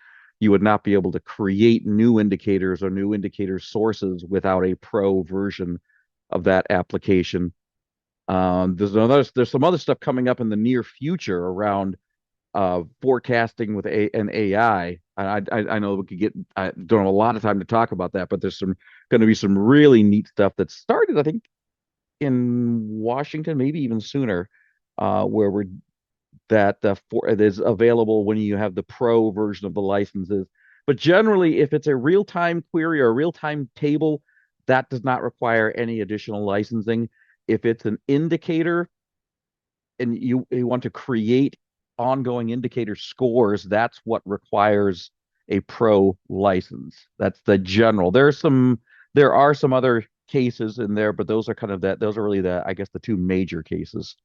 You would not be able to create new indicators or new indicator sources without a pro version of that application. There's some other stuff coming up in the near future around forecasting with an AI. I know we could get. I don't have a lot of time to talk about that, but there's going to be some really neat stuff that started, I think, in Washington, maybe even sooner, where it is available when you have the pro version of the licenses. But generally, if it's a real-time query or a real-time table, that does not require any additional licensing. If it's an indicator and you want to create ongoing indicator scores, that's what requires a pro license. That's the general. There are some other cases in there, but those are really I guess the two major cases.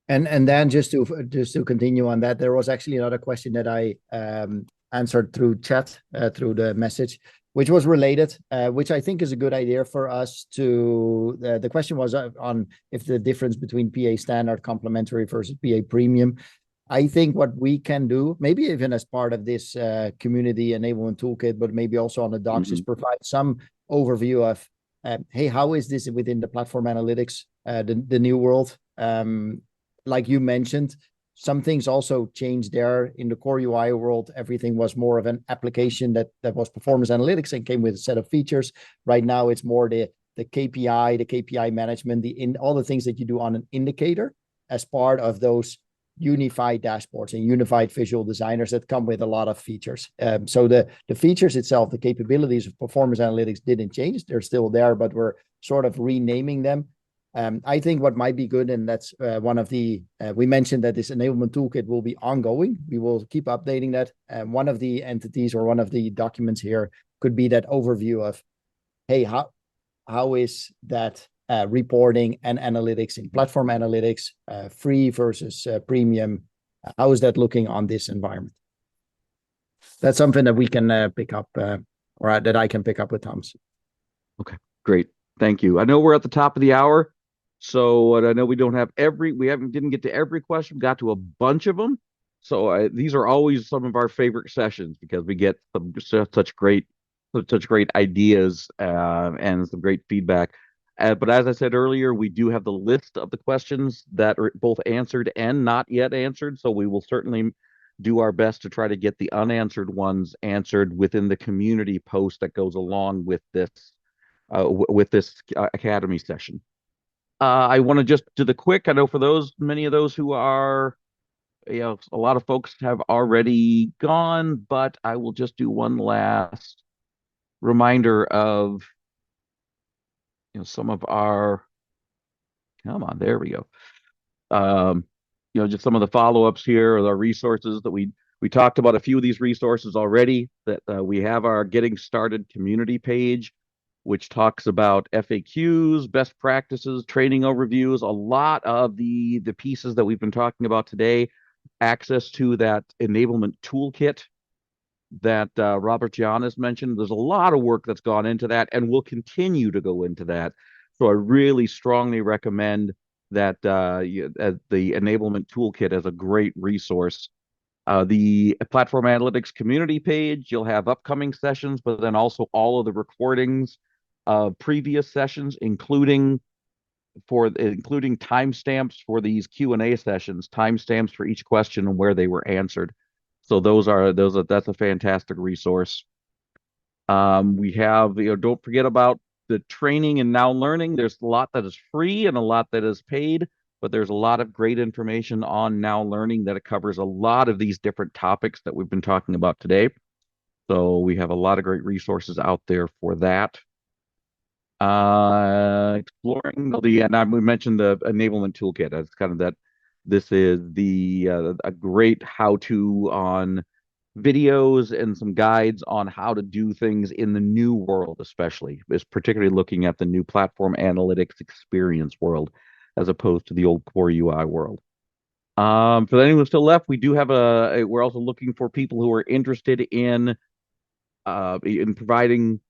And then just to continue on that, there was actually another question that I answered through chat, through the message, which was related, which I think is a good idea for us to. The question was on if the difference between PA standard, complementary versus PA premium. I think what we can do, maybe even as part of this community enablement toolkit, but maybe also on the docs, is provide some overview of hey, how is this within the platform analytics, the new world? Like you mentioned, some things also changed there in the core UI world. Everything was more of an application that was performance analytics and came with a set of features. Right now, it's more the KPI management, all the things that you do on an indicator as part of those unified dashboards and unified visual designers that come with a lot of features. So the features itself, the capabilities of performance analytics didn't change. They're still there, but we're sort of renaming them. I think what might be good, and that's one of the, we mentioned that this enablement toolkit will be ongoing. We will keep updating that. One of the entities or one of the documents here could be that overview of, hey, how is that reporting and analytics in platform analytics, free versus premium? How is that looking on this environment? That's something that we can pick up, or that I can pick up with Thomas. Okay, great. Thank you. I know we're at the top of the hour, so I know we didn't get to every question. We got to a bunch of them. So these are always some of our favorite sessions because we get such great ideas and some great feedback. But as I said earlier, we do have the list of the questions that are both answered and not yet answered. So we will certainly do our best to try to get the unanswered ones answered within the community post that goes along with this Academy session. I want to just do the quick. I know for many of those who are, a lot of folks have already gone, but I will just do one last reminder of, some of our, come on, there we go. Just some of the follow-ups here or the resources that we talked about a few of these resources already that we have our Getting Started community page, which talks about FAQs, best practices, training overviews, a lot of the pieces that we've been talking about today, access to that enablement toolkit that Robert Giannis mentioned. There's a lot of work that's gone into that and will continue to go into that. So I really strongly recommend that the enablement toolkit as a great resource. The platform analytics community page, you'll have upcoming sessions, but then also all of the recordings of previous sessions, including timestamps for these Q&A sessions, timestamps for each question and where they were answered. So that's a fantastic resource. We have, don't forget about the training and Now Learning. There's a lot that is free and a lot that is paid, but there's a lot of great information on Now Learning that it covers a lot of these different topics that we've been talking about today. So we have a lot of great resources out there for that. Exploring and we mentioned the enablement toolkit. It's kind of that. This is a great how-to on videos and some guides on how to do things in the new world, especially is particularly looking at the new platform analytics experience world as opposed to the old core UI world. For anyone still left, we do have we're also looking for people who are interested in providing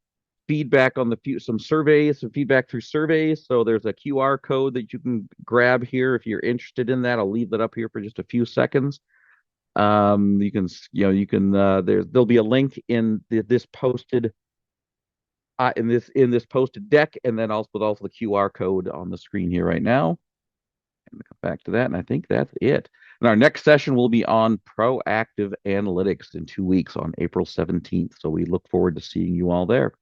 feedback on some feedback through surveys. So there's a QR code that you can grab here if you're interested in that. I'll leave that up here for just a few seconds. There'll be a link in this posted posted deck, and then also the QR code on the screen here right now. And come back to that, and I think that's it. And our next session will be on proactive analytics in 2 weeks on April 17th. So we look forward to seeing you all there.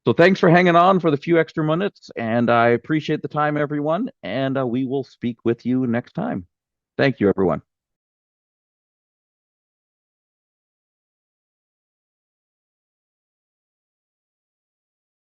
So thanks for hanging on for the few extra minutes, and I appreciate the time, everyone. And we will speak with you next time. Thank you, everyone.